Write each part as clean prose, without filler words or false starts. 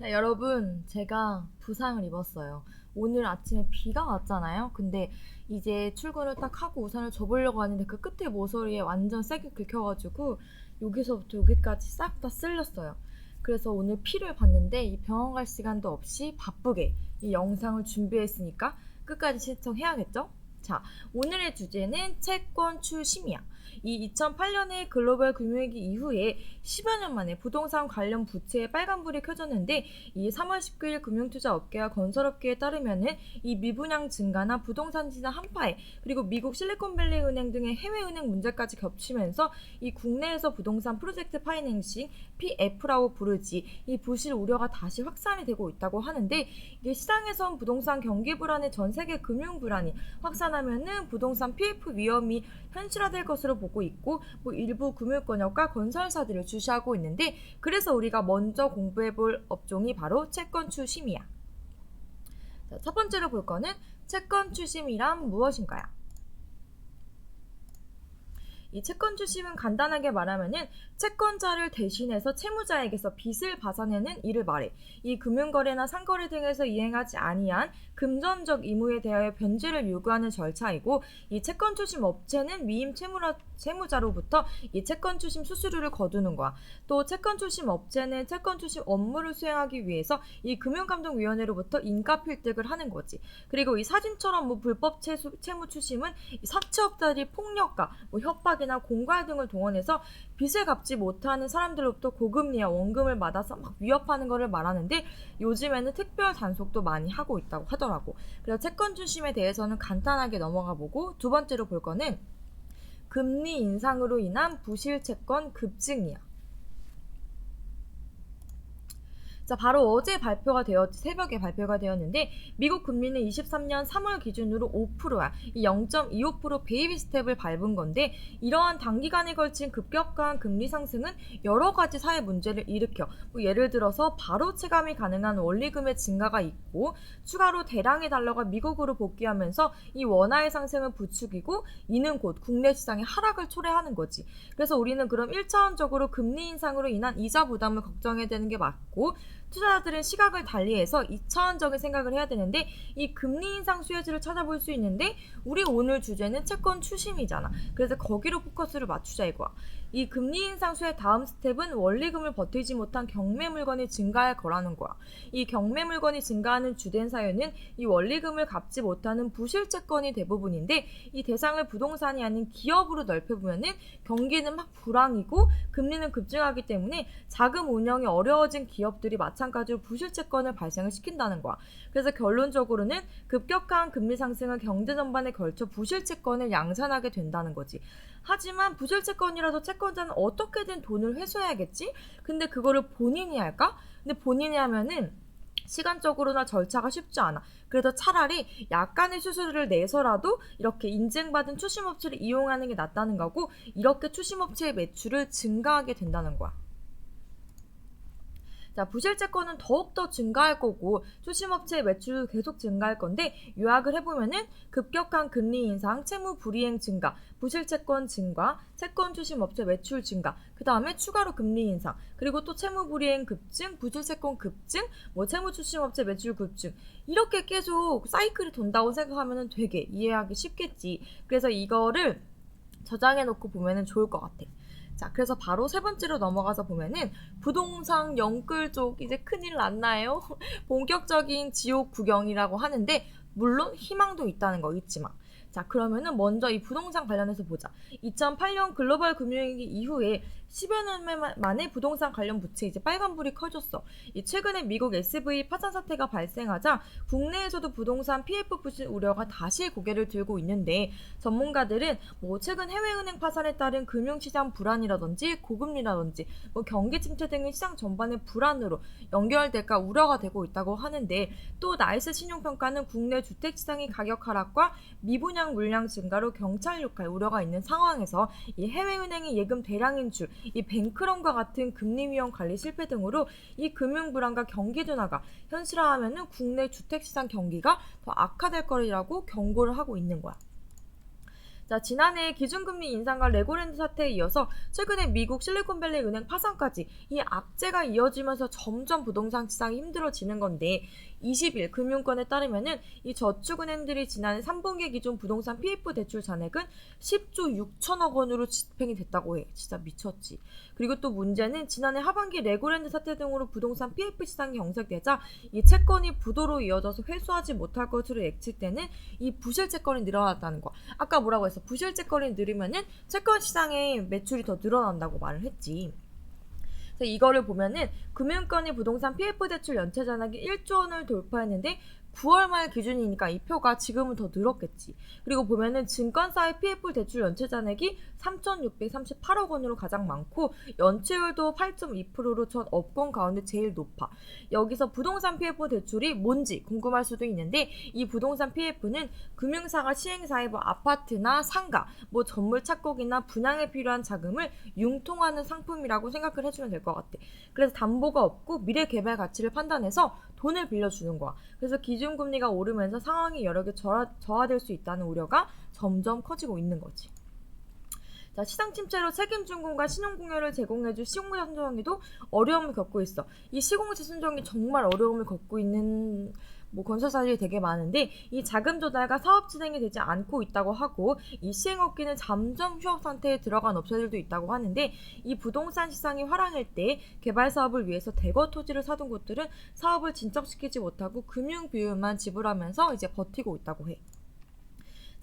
자, 여러분, 제가 부상을 입었어요. 오늘 아침에 비가 왔잖아요. 근데 이제 출근을 딱 하고 우산을 접으려고 하는데 그 끝에 모서리에 완전 세게 긁혀가지고 여기서부터 여기까지 싹 다 쓸렸어요. 그래서 오늘 피를 봤는데 이 병원 갈 시간도 없이 바쁘게 이 영상을 준비했으니까 끝까지 시청해야겠죠? 자, 오늘의 주제는 채권 출심이야. 이 2008년의 글로벌 금융위기 이후에 10여 년 만에 부동산 관련 부채에 빨간불이 켜졌는데 이 3월 19일 금융투자업계와 건설업계에 따르면은 이 미분양 증가나 부동산 시장 한파에 그리고 미국 실리콘밸리 은행 등의 해외은행 문제까지 겹치면서 이 국내에서 부동산 프로젝트 파이낸싱 PF라고 부르지 이 부실 우려가 다시 확산이 되고 있다고 하는데 이게 시장에선 부동산 경기 불안에 전 세계 금융 불안이 확산하면은 부동산 PF 위험이 현실화될 것으로 보고 있고 일부 금융권역과 건설사들을 주시하고 있는데 그래서 우리가 먼저 공부해볼 업종이 바로 채권 출심이야. 자, 첫 번째로 볼 거는 채권 출심이란 무엇인가요? 이 채권 출심은 간단하게 말하면은 채권자를 대신해서 채무자에게서 빚을 받아내는 일을 말해. 이 금융거래나 상거래 등에서 이행하지 아니한 금전적 의무에 대하여 변제를 요구하는 절차이고 이 채권 출심 업체는 위임 채무자로부터 이 채권 출심 수수료를 거두는 거야. 또 채권 출심 업체는 채권 출심 업무를 수행하기 위해서 이 금융감독위원회로부터 인가 필득을 하는 거지. 그리고 이 사진처럼 불법 채무 출심은 이 사채업자들이 폭력과 협박이나 공갈 등을 동원해서 빚을 갚지 못하는 사람들로부터 고금리와 원금을 받아서 막 위협하는 것을 말하는데 요즘에는 특별 단속도 많이 하고 있다고 하더라고. 그래서 채권 출심에 대해서는 간단하게 넘어가 보고 두 번째로 볼 거는 금리 인상으로 인한 부실 채권 급증이야. 자, 바로 어제 새벽에 발표가 되었는데 미국 금리는 23년 3월 기준으로 5%야. 이 0.25% 베이비 스텝을 밟은 건데 이러한 단기간에 걸친 급격한 금리 상승은 여러 가지 사회 문제를 일으켜 예를 들어서 바로 체감이 가능한 원리금의 증가가 있고 추가로 대량의 달러가 미국으로 복귀하면서 이 원화의 상승을 부추기고 이는 곧 국내 시장의 하락을 초래하는 거지. 그래서 우리는 그럼 1차원적으로 금리 인상으로 인한 이자 부담을 걱정해야 되는 게 맞고 투자자들은 시각을 달리해서 2차원적인 생각을 해야 되는데 이 금리 인상 수혜주를 찾아볼 수 있는데 우리 오늘 주제는 채권 추심이잖아. 그래서 거기로 포커스를 맞추자 이거야. 이 금리 인상 수혜 다음 스텝은 원리금을 버티지 못한 경매 물건이 증가할 거라는 거야. 이 경매 물건이 증가하는 주된 사유는 이 원리금을 갚지 못하는 부실 채권이 대부분인데 이 대상을 부동산이 아닌 기업으로 넓혀보면은 경기는 막 불황이고 금리는 급증하기 때문에 자금 운영이 어려워진 기업들이 마찬가지로 부실 채권을 발생을 시킨다는 거야. 그래서 결론적으로는 급격한 금리 상승은 경제 전반에 걸쳐 부실 채권을 양산하게 된다는 거지. 하지만 부실 채권이라도 채권자는 어떻게든 돈을 회수해야겠지? 근데 그거를 본인이 할까? 근데 본인이 하면은 시간적으로나 절차가 쉽지 않아. 그래서 차라리 약간의 수수료를 내서라도 이렇게 인증받은 추심업체를 이용하는 게 낫다는 거고 이렇게 추심업체의 매출을 증가하게 된다는 거야. 자, 부실채권은 더욱더 증가할 거고 추심업체의 매출도 계속 증가할 건데 요약을 해보면은 급격한 금리 인상, 채무 불이행 증가, 부실채권 증가, 채권 추심업체 매출 증가, 그 다음에 추가로 금리 인상, 그리고 또 채무 불이행 급증, 부실채권 급증, 채무 추심업체 매출 급증 이렇게 계속 사이클이 돈다고 생각하면 되게 이해하기 쉽겠지. 그래서 이거를 저장해놓고 보면 좋을 것 같아. 자, 그래서 바로 세 번째로 넘어가서 보면은 부동산 영끌 쪽 이제 큰일 났나요? 본격적인 지옥 구경이라고 하는데 물론 희망도 있다는 거 잊지 마. 자, 그러면은 먼저 이 부동산 관련해서 보자. 2008년 글로벌 금융위기 이후에 10여 년 만에 부동산 관련 부채 이제 빨간불이 켜졌어. 이 최근에 미국 SV 파산 사태가 발생하자 국내에서도 부동산 PF 부실 우려가 다시 고개를 들고 있는데 전문가들은 최근 해외은행 파산에 따른 금융시장 불안이라든지 고금리라든지 경기 침체 등의 시장 전반의 불안으로 연결될까 우려가 되고 있다고 하는데 또 나이스 신용평가는 국내 주택시장의 가격 하락과 미분양 물량 증가로 경찰 역할 우려가 있는 상황에서 이 해외은행의 예금 대량 인출, 이 뱅크런과 같은 금리 위험 관리 실패 등으로 이 금융 불안과 경기 둔화가 현실화하면은 국내 주택시장 경기가 더 악화될 거라고 경고를 하고 있는 거야. 자, 지난해 기준금리 인상과 레고랜드 사태에 이어서 최근에 미국 실리콘밸리 은행 파산까지 이 악재가 이어지면서 점점 부동산 시장이 힘들어지는 건데 20일 금융권에 따르면은 이 저축은행들이 지난해 3분기 기준 부동산 PF 대출 잔액은 10조 6천억 원으로 집행이 됐다고 해. 진짜 미쳤지. 그리고 또 문제는 지난해 하반기 레고랜드 사태 등으로 부동산 PF 시장이 경색되자 이 채권이 부도로 이어져서 회수하지 못할 것으로 예측되는 이 부실 채권이 늘어났다는 거. 아까 뭐라고 했어? 부실 채권이 늘으면은 채권 시장의 매출이 더 늘어난다고 말을 했지. 이거를 보면은 금융권이 부동산 PF 대출 연체 잔액이 1조 원을 돌파했는데 9월 말 기준이니까 이 표가 지금은 더 늘었겠지. 그리고 보면은 증권사의 PF 대출 연체 잔액이 3,638억 원으로 가장 많고 연체율도 8.2%로 전 업권 가운데 제일 높아. 여기서 부동산 PF 대출이 뭔지 궁금할 수도 있는데 이 부동산 PF는 금융사가 시행사의 뭐 아파트나 상가, 뭐 전물 착곡이나 분양에 필요한 자금을 융통하는 상품이라고 생각을 해주면 될 것 같아. 그래서 담보가 없고 미래 개발 가치를 판단해서 돈을 빌려주는 거야. 그래서 기준금리가 오르면서 상황이 여러 개 저하될 수 있다는 우려가 점점 커지고 있는 거지. 자, 시장 침체로 책임증권과 신용공여를 제공해줄 시공사 선정에도 어려움을 겪고 있어. 이 시공사 선정이 정말 어려움을 겪고 있는 건설사들이 되게 많은데 이 자금 조달과 사업 진행이 되지 않고 있다고 하고 이 시행업계는 잠정 휴업 상태에 들어간 업체들도 있다고 하는데 이 부동산 시장이 화랑일 때 개발 사업을 위해서 대거 토지를 사둔 곳들은 사업을 진척시키지 못하고 금융 비용만 지불하면서 이제 버티고 있다고 해.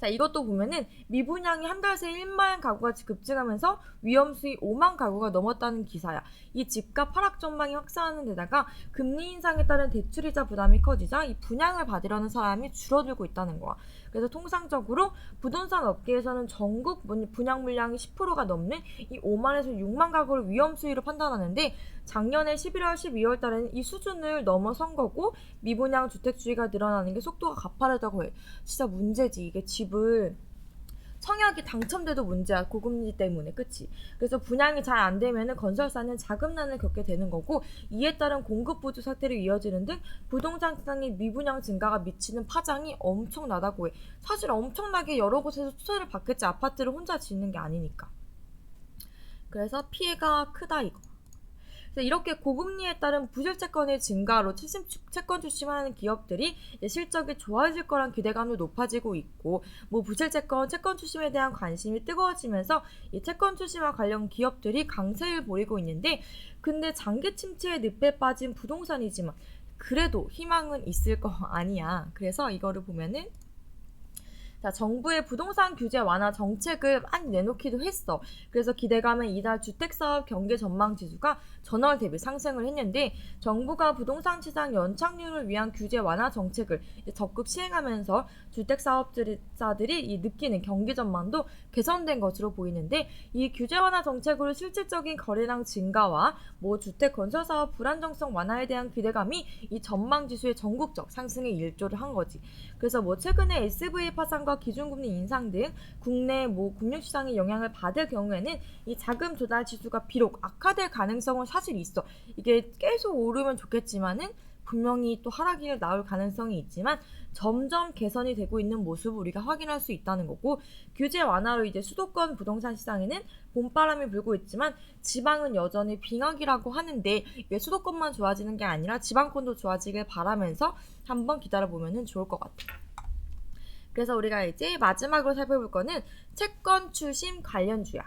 자, 이것도 보면은 미분양이 한 달 새 1만 가구가 급증하면서 위험수위 5만 가구가 넘었다는 기사야. 이 집값 하락 전망이 확산하는 데다가 금리 인상에 따른 대출이자 부담이 커지자 이 분양을 받으려는 사람이 줄어들고 있다는 거야. 그래서 통상적으로 부동산 업계에서는 전국 분양 물량이 10%가 넘는 이 5만에서 6만 가구를 위험 수위로 판단하는데 작년에 11월, 12월 달에는 이 수준을 넘어선 거고 미분양 주택주의가 늘어나는 게 속도가 가파르다고 해. 진짜 문제지. 이게 집을 청약이 당첨돼도 문제야. 고금리 때문에. 그치? 그래서 분양이 잘 안 되면은 건설사는 자금난을 겪게 되는 거고 이에 따른 공급 부족 사태로 이어지는 등 부동산 시장의 미분양 증가가 미치는 파장이 엄청나다고 해. 사실 엄청나게 여러 곳에서 투자를 받겠지. 아파트를 혼자 짓는 게 아니니까. 그래서 피해가 크다 이거. 이렇게 고금리에 따른 부실채권의 증가로 채권 출심하는 기업들이 실적이 좋아질 거란 기대감도 높아지고 있고 부실채권, 채권 출심에 대한 관심이 뜨거워지면서 이 채권 출심과 관련 기업들이 강세를 보이고 있는데 근데 장기 침체의 늪에 빠진 부동산이지만 그래도 희망은 있을 거 아니야. 그래서 이거를 보면은 자, 정부의 부동산 규제 완화 정책을 많이 내놓기도 했어. 그래서 기대감은 이달 주택사업 경기 전망 지수가 전월 대비 상승을 했는데 정부가 부동산 시장 연착륙을 위한 규제 완화 정책을 적극 시행하면서 주택사업자들이 느끼는 경기 전망도 개선된 것으로 보이는데 이 규제 완화 정책으로 실질적인 거래량 증가와 주택 건설 사업 불안정성 완화에 대한 기대감이 이 전망 지수의 전국적 상승에 일조를 한 거지. 그래서 최근에 SVA 파산과 기준금리 인상 등 국내 금융시장의 영향을 받을 경우에는 이 자금 조달 지수가 비록 악화될 가능성은 사실 있어. 이게 계속 오르면 좋겠지만은 분명히 또 하락이 나올 가능성이 있지만 점점 개선이 되고 있는 모습을 우리가 확인할 수 있다는 거고 규제 완화로 이제 수도권 부동산 시장에는 봄바람이 불고 있지만 지방은 여전히 빙하기라고 하는데 이게 수도권만 좋아지는 게 아니라 지방권도 좋아지길 바라면서 한번 기다려보면 좋을 것 같아요. 그래서 우리가 이제 마지막으로 살펴볼 거는 채권 출심 관련주야.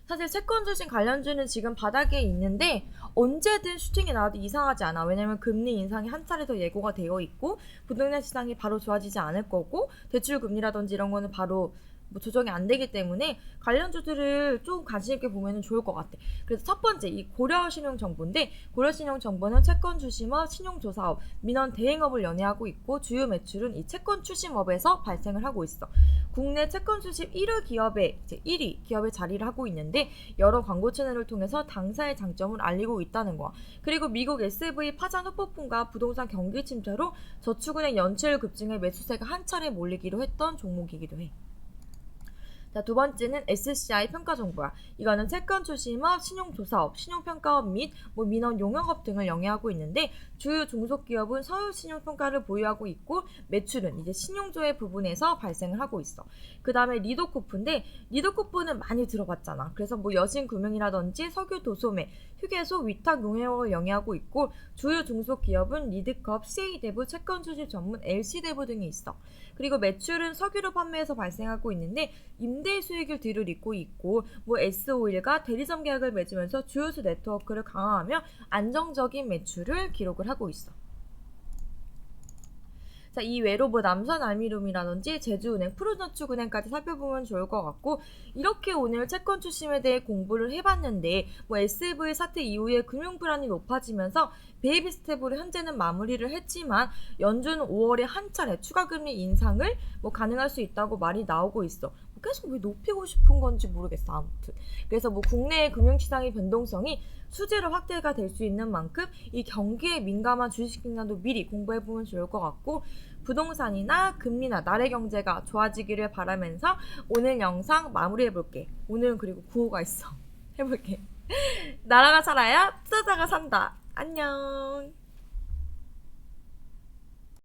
사실 채권 출신 관련주는 지금 바닥에 있는데 언제든 슈팅이 나와도 이상하지 않아. 왜냐면 금리 인상이 한 차례 더 예고가 되어 있고 부동산 시장이 바로 좋아지지 않을 거고 대출 금리라든지 이런 거는 바로 조정이 안 되기 때문에 관련주들을 좀 관심 있게 보면 좋을 것 같아. 그래서 첫 번째 이 고려신용정보인데 고려신용정보는 채권 출심업, 신용조사업, 민원 대행업을 연회하고 있고 주요 매출은 이 채권 출심업에서 발생을 하고 있어. 국내 채권 출심 1위 기업의 이제 1위 기업의 자리를 하고 있는데 여러 광고 채널을 통해서 당사의 장점을 알리고 있다는 거야. 그리고 미국 SV 파산 후폭풍과 부동산 경기 침체로 저축은행 연체율 급증에 매수세가 한 차례 몰리기로 했던 종목이기도 해. 자, 두 번째는 SCI 평가 정보야. 이거는 채권 출시업, 신용조사업, 신용평가업 및 민원 용역업 등을 영위하고 있는데 주요 중소기업은 서울 신용평가를 보유하고 있고 매출은 이제 신용조회 부분에서 발생을 하고 있어. 그 다음에 리도코프인데 리도코프는 많이 들어봤잖아. 그래서 여신금융이라든지 석유도소매, 휴게소, 위탁 용역을 영위하고 있고 주요 중소기업은 리드컵, CA대부, 채권 출시 전문, LC대부 등이 있어. 그리고 매출은 석유를 판매해서 발생하고 있는데 임대 수익을 뒤를 잇고 있고 S-오일과 대리점 계약을 맺으면서 주요수 네트워크를 강화하며 안정적인 매출을 기록을 하고 있어. 자, 이외로 남선알미룸이라든지 제주은행, 푸른저축은행까지 살펴보면 좋을 것 같고 이렇게 오늘 채권 출심에 대해 공부를 해봤는데 SVB 사태 이후에 금융 불안이 높아지면서 베이비 스텝으로 현재는 마무리를 했지만 연준 5월에 한 차례 추가 금리 인상을 가능할 수 있다고 말이 나오고 있어. 계속 왜 높이고 싶은 건지 모르겠어. 아무튼 그래서 국내의 금융시장의 변동성이 수제로 확대가 될 수 있는 만큼 이 경기에 민감한 주식시장도 미리 공부해보면 좋을 것 같고 부동산이나 금리나 나라의 경제가 좋아지기를 바라면서 오늘 영상 마무리해볼게. 오늘은 그리고 구호가 있어. 해볼게. 나라가 살아야 투자자가 산다. 안녕.